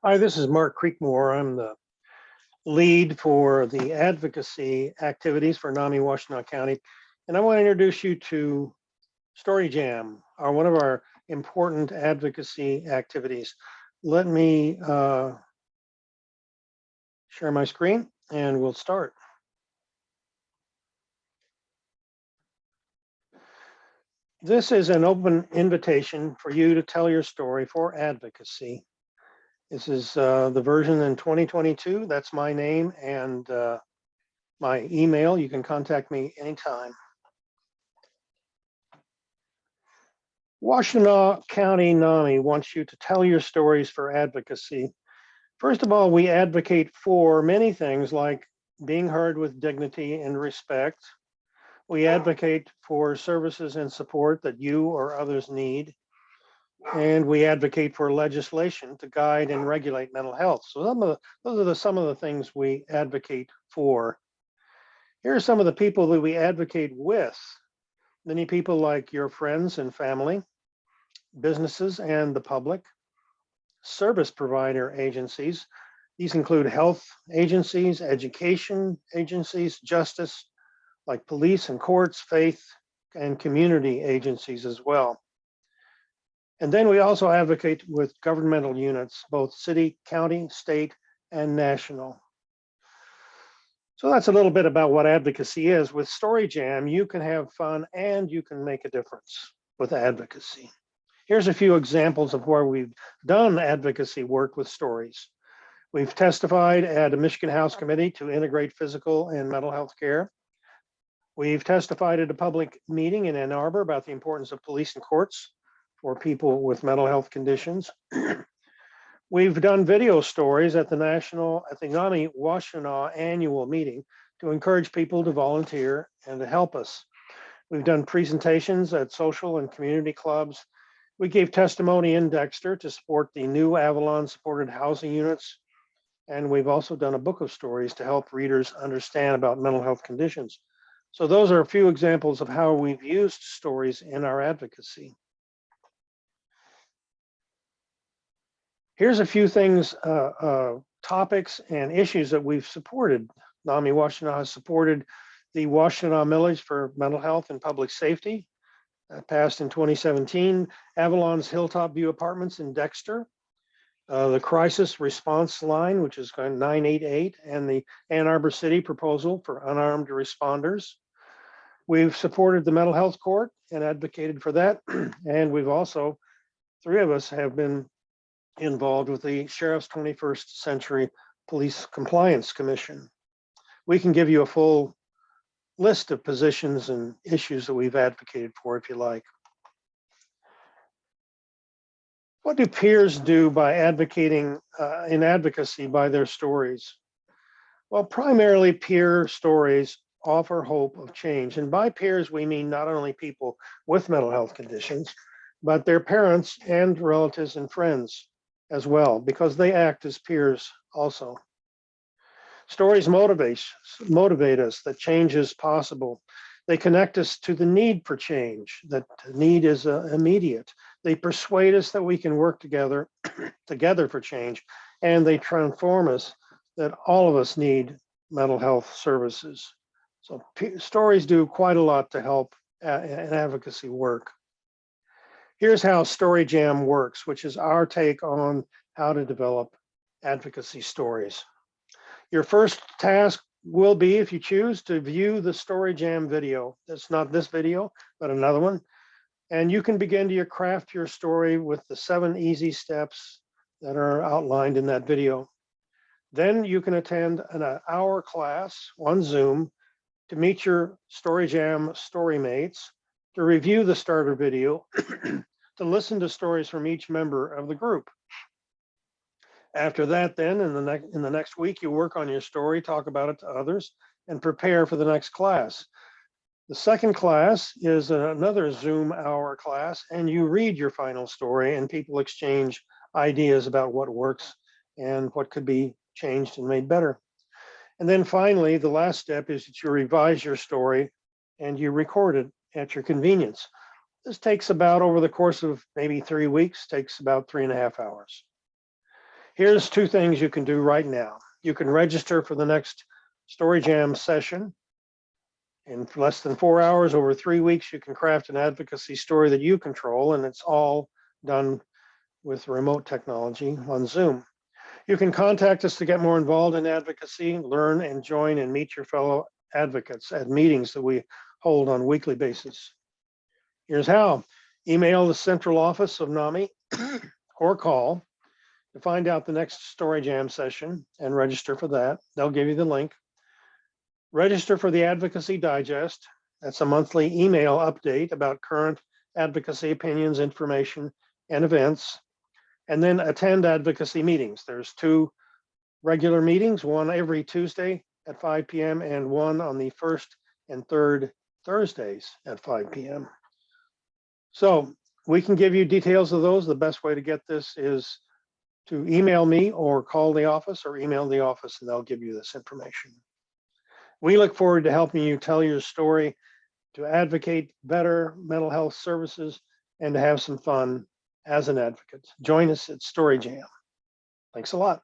Hi, this is Mark Creekmore. I'm the lead for the advocacy activities for NAMI-Washtenaw County. And I want to introduce you to Story Jam, one of our important advocacy activities. Let me share my screen and we'll start. This is an open invitation for you to tell your story for advocacy. This is the version in 2022. That's my name and my email. You can contact me anytime. Washtenaw County NAMI wants you to tell your stories for advocacy. First of all, we advocate for many things like being heard with dignity and respect. We advocate for services and support that you or others need. And we advocate for legislation to guide and regulate mental health. So those are some of the things we advocate for. Here are some of the people that we advocate with. Many people like your friends and family, businesses and the public, service provider agencies. These include health agencies, education agencies, justice, like police and courts, faith, and community agencies as well. And then we also advocate with governmental units, both city, county, state, and national. So that's a little bit about what advocacy is. With Story Jam, you can have fun and you can make a difference with advocacy. Here's a few examples of where we've done advocacy work with stories. We've testified at a Michigan House Committee to integrate physical and mental health care. We've testified at a public meeting in Ann Arbor about the importance of police and courts for people with mental health conditions. We've done video stories at the NAMI-Washtenaw annual meeting to encourage people to volunteer and to help us. We've done presentations at social and community clubs. We gave testimony in Dexter to support the new Avalon supported housing units. And we've also done a book of stories to help readers understand about mental health conditions. So those are a few examples of how we've used stories in our advocacy. Here's a few things, topics and issues that we've supported. NAMI-Washtenaw has supported the Washtenaw Millage for Mental Health and Public Safety. Passed in 2017, Avalon's Hilltop View Apartments in Dexter, the Crisis Response Line, which is 988, and the Ann Arbor City proposal for unarmed responders. We've supported the Mental Health Court and advocated for that. And we've also, three of us have been involved with the Sheriff's 21st Century Police Compliance Commission. We can give you a full list of positions and issues that we've advocated for if you like. What do peers do by advocating in advocacy by their stories? Well, primarily peer stories offer hope of change. And by peers, we mean not only people with mental health conditions, but their parents and relatives and friends as well, because they act as peers also. Stories motivate us that change is possible. They connect us to the need for change, that need is immediate. They persuade us that we can work together for change, and they transform us that all of us need mental health services. So stories do quite a lot to help in advocacy work. Here's how Story Jam works, which is our take on how to develop advocacy stories. Your first task will be, if you choose, to view the Story Jam video. That's not this video, but another one. And you can begin to craft your story with the 7 easy steps that are outlined in that video. Then you can attend an hour class on Zoom to meet your Story Jam story mates, to review the starter video, to listen to stories from each member of the group. After that, then in the next week, you work on your story, talk about it to others, and prepare for the next class. The second class is another Zoom hour class, and you read your final story, and people exchange ideas about what works and what could be changed and made better. And then finally, the last step is that you revise your story and you record it at your convenience. This takes about, over the course of maybe 3 weeks, takes about 3.5 hours. Here's two things you can do right now. You can register for the next Story Jam session. In less than 4 hours, over 3 weeks, you can craft an advocacy story that you control, and it's all done with remote technology on Zoom. You can contact us to get more involved in advocacy, learn and join and meet your fellow advocates at meetings that we hold on a weekly basis. Here's how. Email the central office of NAMI or call to find out the next Story Jam session and register for that. They'll give you the link. Register for the Advocacy Digest. That's a monthly email update about current advocacy opinions, information, and events. And then attend advocacy meetings. There's 2 regular meetings, one every Tuesday at 5 p.m. and one on the first and third Thursdays at 5 p.m. So we can give you details of those. The best way to get this is to email me or call the office or email the office, and they'll give you this information. We look forward to helping you tell your story, to advocate better mental health services, and to have some fun as an advocate. Join us at Story Jam. Thanks a lot.